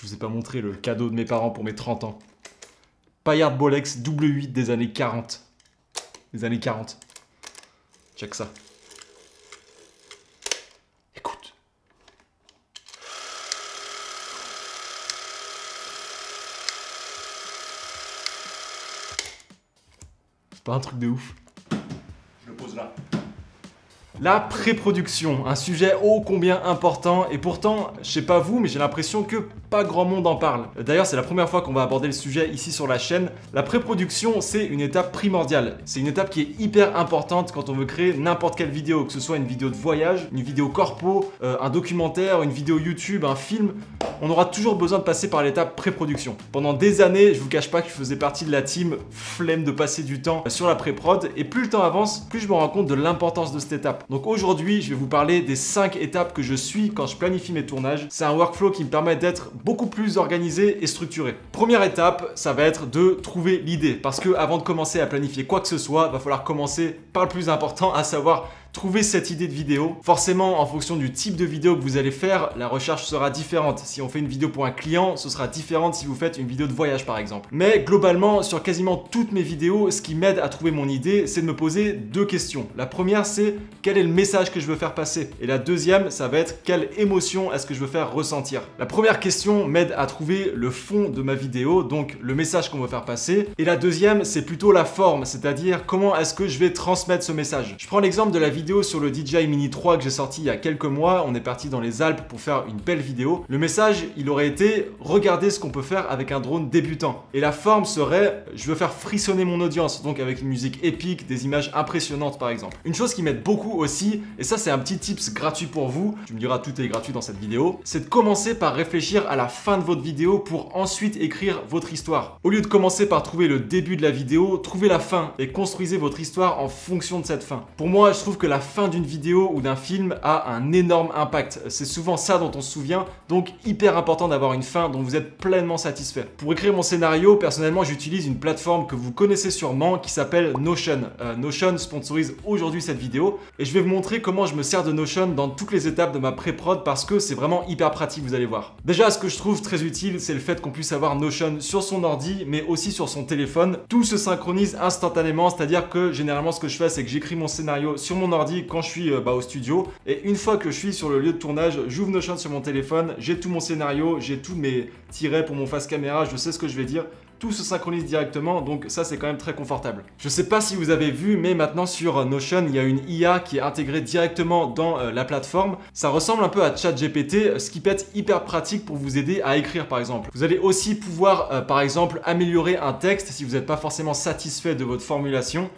Je vous ai pas montré le cadeau de mes parents pour mes 30 ans. Payard Bolex W8 des années 40. Des années 40. Check ça. Écoute. C'est pas un truc de ouf. Je le pose là. La pré-production, un sujet ô combien important et pourtant, je sais pas vous, mais j'ai l'impression que pas grand monde en parle. D'ailleurs, c'est la première fois qu'on va aborder le sujet ici sur la chaîne. La pré-production, c'est une étape primordiale. C'est une étape qui est hyper importante quand on veut créer n'importe quelle vidéo, que ce soit une vidéo de voyage, une vidéo corpo, un documentaire, une vidéo YouTube, un film. On aura toujours besoin de passer par l'étape pré-production. Pendant des années, je vous cache pas que je faisais partie de la team flemme de passer du temps sur la pré-prod et plus le temps avance, plus je me rends compte de l'importance de cette étape. Donc aujourd'hui, je vais vous parler des 5 étapes que je suis quand je planifie mes tournages. C'est un workflow qui me permet d'être beaucoup plus organisé et structuré. Première étape, ça va être de trouver l'idée parce que avant de commencer à planifier quoi que ce soit, il va falloir commencer par le plus important, à savoir trouver cette idée de vidéo. Forcément, en fonction du type de vidéo que vous allez faire, la recherche sera différente. Si on fait une vidéo pour un client, ce sera différent si vous faites une vidéo de voyage par exemple. Mais globalement, sur quasiment toutes mes vidéos, ce qui m'aide à trouver mon idée, c'est de me poser 2 questions. La première, c'est quel est le message que je veux faire passer? Et la deuxième, ça va être quelle émotion est-ce que je veux faire ressentir? La première question m'aide à trouver le fond de ma vidéo, donc le message qu'on veut faire passer. Et la deuxième, c'est plutôt la forme, c'est-à-dire comment est-ce que je vais transmettre ce message. Je prends l'exemple de la vidéo sur le DJI Mini 3 que j'ai sorti il y a quelques mois. On est parti dans les Alpes pour faire une belle vidéo. Le message, il aurait été regardez ce qu'on peut faire avec un drone débutant. Et la forme serait je veux faire frissonner mon audience, donc avec une musique épique, des images impressionnantes par exemple. Une chose qui m'aide beaucoup aussi, et ça c'est un petit tips gratuit pour vous, tu me diras tout est gratuit dans cette vidéo, c'est de commencer par réfléchir à la fin de votre vidéo pour ensuite écrire votre histoire. Au lieu de commencer par trouver le début de la vidéo, trouvez la fin et construisez votre histoire en fonction de cette fin. Pour moi, je trouve que la fin d'une vidéo ou d'un film a un énorme impact. C'est souvent ça dont on se souvient, donc hyper important d'avoir une fin dont vous êtes pleinement satisfait. Pour écrire mon scénario, personnellement, j'utilise une plateforme que vous connaissez sûrement qui s'appelle Notion. Notion sponsorise aujourd'hui cette vidéo et je vais vous montrer comment je me sers de Notion dans toutes les étapes de ma pré-prod parce que c'est vraiment hyper pratique, vous allez voir. Déjà, ce que je trouve très utile, c'est le fait qu'on puisse avoir Notion sur son ordi, mais aussi sur son téléphone. Tout se synchronise instantanément, c'est-à-dire que généralement, ce que je fais, c'est que j'écris mon scénario sur mon ordi quand je suis au studio et une fois que je suis sur le lieu de tournage, j'ouvre Notion sur mon téléphone, j'ai tout mon scénario, j'ai tous mes tirets pour mon face caméra, je sais ce que je vais dire. Tout se synchronise directement, donc ça c'est quand même très confortable. Je sais pas si vous avez vu, mais maintenant sur Notion, il y a une IA qui est intégrée directement dans la plateforme. Ça ressemble un peu à ChatGPT, ce qui peut être hyper pratique pour vous aider à écrire par exemple. Vous allez aussi pouvoir par exemple améliorer un texte si vous n'êtes pas forcément satisfait de votre formulation.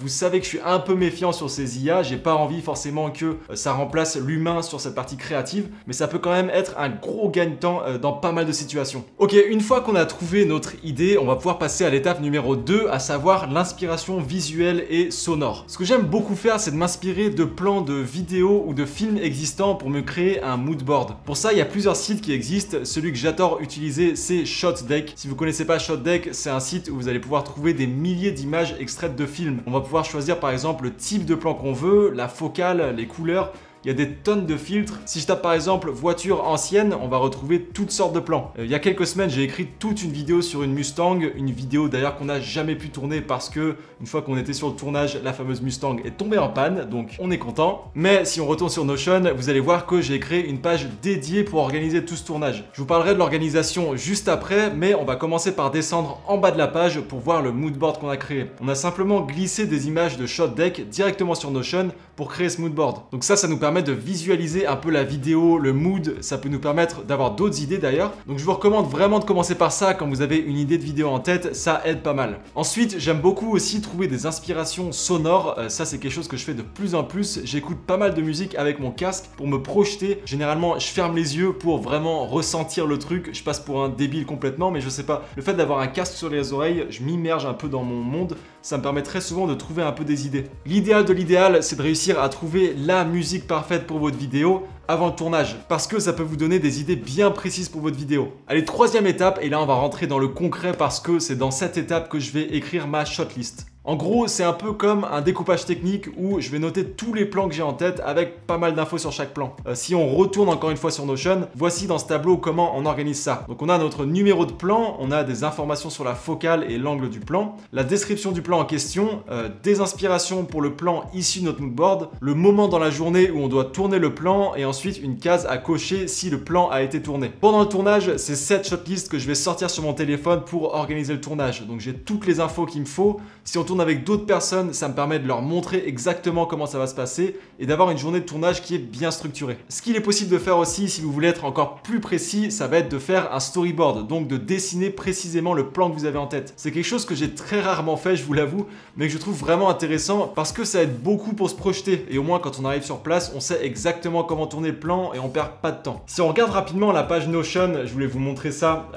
Vous savez que je suis un peu méfiant sur ces IA, j'ai pas envie forcément que ça remplace l'humain sur cette partie créative, mais ça peut quand même être un gros gagne-temps dans pas mal de situations. Ok, une fois qu'on a trouvé notre idée, on va pouvoir passer à l'étape numéro 2, à savoir l'inspiration visuelle et sonore. Ce que j'aime beaucoup faire, c'est de m'inspirer de plans de vidéos ou de films existants pour me créer un mood board. Pour ça, il y a plusieurs sites qui existent. Celui que j'adore utiliser, c'est ShotDeck. Si vous connaissez pas ShotDeck, c'est un site où vous allez pouvoir trouver des milliers d'images extraites de films. On va pouvoir choisir par exemple le type de plan qu'on veut, la focale, les couleurs. Il y a des tonnes de filtres. Si je tape par exemple voiture ancienne, on va retrouver toutes sortes de plans. Il y a quelques semaines, j'ai écrit toute une vidéo sur une Mustang, une vidéo d'ailleurs qu'on n'a jamais pu tourner parce que une fois qu'on était sur le tournage, la fameuse Mustang est tombée en panne, donc on est content. Mais si on retourne sur Notion, vous allez voir que j'ai créé une page dédiée pour organiser tout ce tournage. Je vous parlerai de l'organisation juste après, mais on va commencer par descendre en bas de la page pour voir le mood board qu'on a créé. On a simplement glissé des images de ShotDeck directement sur Notion pour créer ce mood board. Donc ça nous permet de visualiser un peu la vidéo, le mood, ça peut nous permettre d'avoir d'autres idées d'ailleurs. Donc je vous recommande vraiment de commencer par ça quand vous avez une idée de vidéo en tête, ça aide pas mal. Ensuite, j'aime beaucoup aussi trouver des inspirations sonores, ça c'est quelque chose que je fais de plus en plus. J'écoute pas mal de musique avec mon casque pour me projeter. Généralement, je ferme les yeux pour vraiment ressentir le truc. Je passe pour un débile complètement, mais je sais pas. Le fait d'avoir un casque sur les oreilles, je m'immerge un peu dans mon monde. Ça me permet très souvent de trouver un peu des idées. L'idéal de l'idéal, c'est de réussir à trouver la musique parfaite pour votre vidéo avant le tournage, parce que ça peut vous donner des idées bien précises pour votre vidéo. Allez, troisième étape, et là on va rentrer dans le concret parce que c'est dans cette étape que je vais écrire ma shotlist. En gros, c'est un peu comme un découpage technique où je vais noter tous les plans que j'ai en tête avec pas mal d'infos sur chaque plan. Si on retourne encore une fois sur Notion, voici dans ce tableau comment on organise ça. Donc on a notre numéro de plan, on a des informations sur la focale et l'angle du plan, la description du plan en question, des inspirations pour le plan issu de notre moodboard, le moment dans la journée où on doit tourner le plan et ensuite une case à cocher si le plan a été tourné. Pendant le tournage, c'est cette shortlist que je vais sortir sur mon téléphone pour organiser le tournage. Donc j'ai toutes les infos qu'il me faut. Si on tourne avec d'autres personnes, ça me permet de leur montrer exactement comment ça va se passer et d'avoir une journée de tournage qui est bien structurée. Ce qu'il est possible de faire aussi, si vous voulez être encore plus précis, ça va être de faire un storyboard, donc de dessiner précisément le plan que vous avez en tête. C'est quelque chose que j'ai très rarement fait, je vous l'avoue, mais que je trouve vraiment intéressant parce que ça aide beaucoup pour se projeter et au moins quand on arrive sur place, on sait exactement comment tourner le plan et on perd pas de temps. Si on regarde rapidement la page Notion, je voulais vous montrer ça.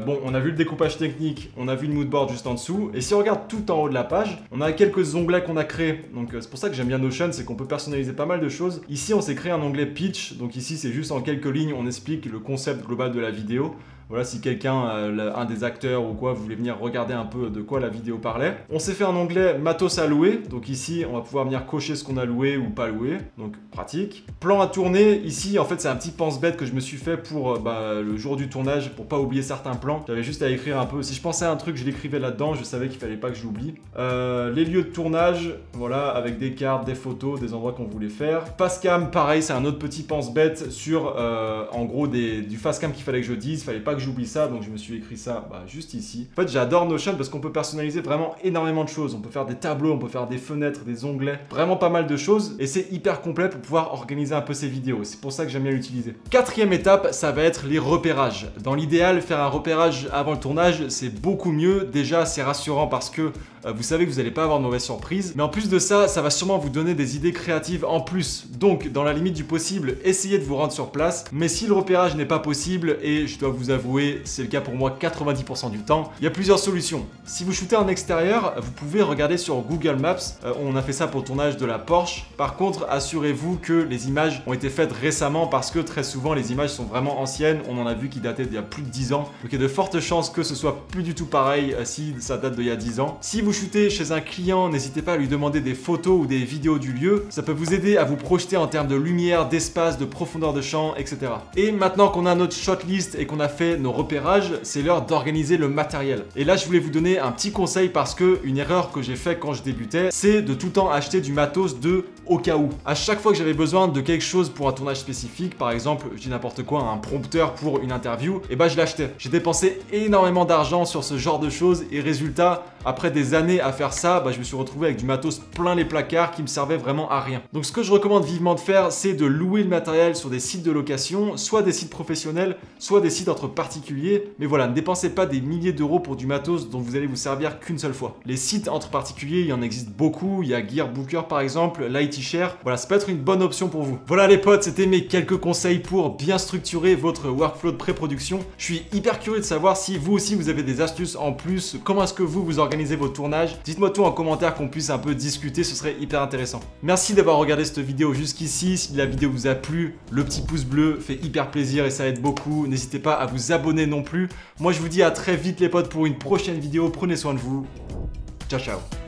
Bon, on a vu le découpage technique, on a vu le moodboard juste en dessous et si on regarde tout en haut de la page, on a quelques onglets qu'on a créés. Donc c'est pour ça que j'aime bien Notion, c'est qu'on peut personnaliser pas mal de choses. Ici, on s'est créé un onglet pitch. Donc ici, c'est juste en quelques lignes, on explique le concept global de la vidéo. Voilà, si quelqu'un, un des acteurs ou quoi, voulait venir regarder un peu de quoi la vidéo parlait. On s'est fait un onglet matos à louer. Donc ici, on va pouvoir venir cocher ce qu'on a loué ou pas loué. Donc pratique. Plan à tourner. Ici, en fait, c'est un petit pense-bête que je me suis fait pour le jour du tournage, pour pas oublier certains plans. J'avais juste à écrire un peu. Si je pensais à un truc, je l'écrivais là-dedans. Je savais qu'il fallait pas que je l'oublie. Les lieux de tournage, voilà, avec des cartes, des photos, des endroits qu'on voulait faire. Facecam, pareil, c'est un autre petit pense-bête sur, en gros, du facecam qu'il fallait que je dise. Fallait pas que j'oublie ça, donc je me suis écrit ça juste ici. En fait, j'adore Notion parce qu'on peut personnaliser vraiment énormément de choses. On peut faire des tableaux, on peut faire des fenêtres, des onglets, vraiment pas mal de choses et c'est hyper complet pour pouvoir organiser un peu ces vidéos. C'est pour ça que j'aime bien l'utiliser. Quatrième étape, ça va être les repérages. Dans l'idéal, faire un repérage avant le tournage, c'est beaucoup mieux. Déjà, c'est rassurant parce que vous savez que vous n'allez pas avoir de mauvaise surprise. Mais en plus de ça, ça va sûrement vous donner des idées créatives en plus. Donc, dans la limite du possible, essayez de vous rendre sur place. Mais si le repérage n'est pas possible, et je dois vous avouer, c'est le cas pour moi 90% du temps, il y a plusieurs solutions. Si vous shootez en extérieur, vous pouvez regarder sur Google Maps. On a fait ça pour le tournage de la Porsche. Par contre, assurez-vous que les images ont été faites récemment parce que très souvent, les images sont vraiment anciennes. On en a vu qui dataient d'il y a plus de 10 ans. Donc, il y a de fortes chances que ce soit plus du tout pareil si ça date d'il y a 10 ans. Si vous shootez chez un client, n'hésitez pas à lui demander des photos ou des vidéos du lieu. Ça peut vous aider à vous projeter en termes de lumière, d'espace, de profondeur de champ, etc. Et maintenant qu'on a notre shortlist et qu'on a fait nos repérages, c'est l'heure d'organiser le matériel. Et là, je voulais vous donner un petit conseil parce que une erreur que j'ai fait quand je débutais, c'est de tout le temps acheter du matos de au cas où. À chaque fois que j'avais besoin de quelque chose pour un tournage spécifique, par exemple, je dis n'importe quoi, un prompteur pour une interview, et je l'achetais. J'ai dépensé énormément d'argent sur ce genre de choses et résultat, après des années à faire ça, je me suis retrouvé avec du matos plein les placards qui me servait vraiment à rien. Donc ce que je recommande vivement de faire, c'est de louer le matériel sur des sites de location, soit des sites professionnels, soit des sites entre particuliers. Mais voilà, ne dépensez pas des milliers d'euros pour du matos dont vous allez vous servir qu'une seule fois. Les sites entre particuliers, il y en existe beaucoup. Il y a Gearbooker par exemple, LightyShare. Voilà, ça peut être une bonne option pour vous. Voilà les potes, c'était mes quelques conseils pour bien structurer votre workflow de pré-production. Je suis hyper curieux de savoir si vous aussi vous avez des astuces en plus. Comment est-ce que vous organisez vos tournages? Dites-moi tout en commentaire qu'on puisse un peu discuter, ce serait hyper intéressant. Merci d'avoir regardé cette vidéo jusqu'ici. Si la vidéo vous a plu, le petit pouce bleu fait hyper plaisir et ça aide beaucoup. N'hésitez pas à vous abonner non plus. Moi je vous dis à très vite les potes pour une prochaine vidéo. Prenez soin de vous. Ciao ciao.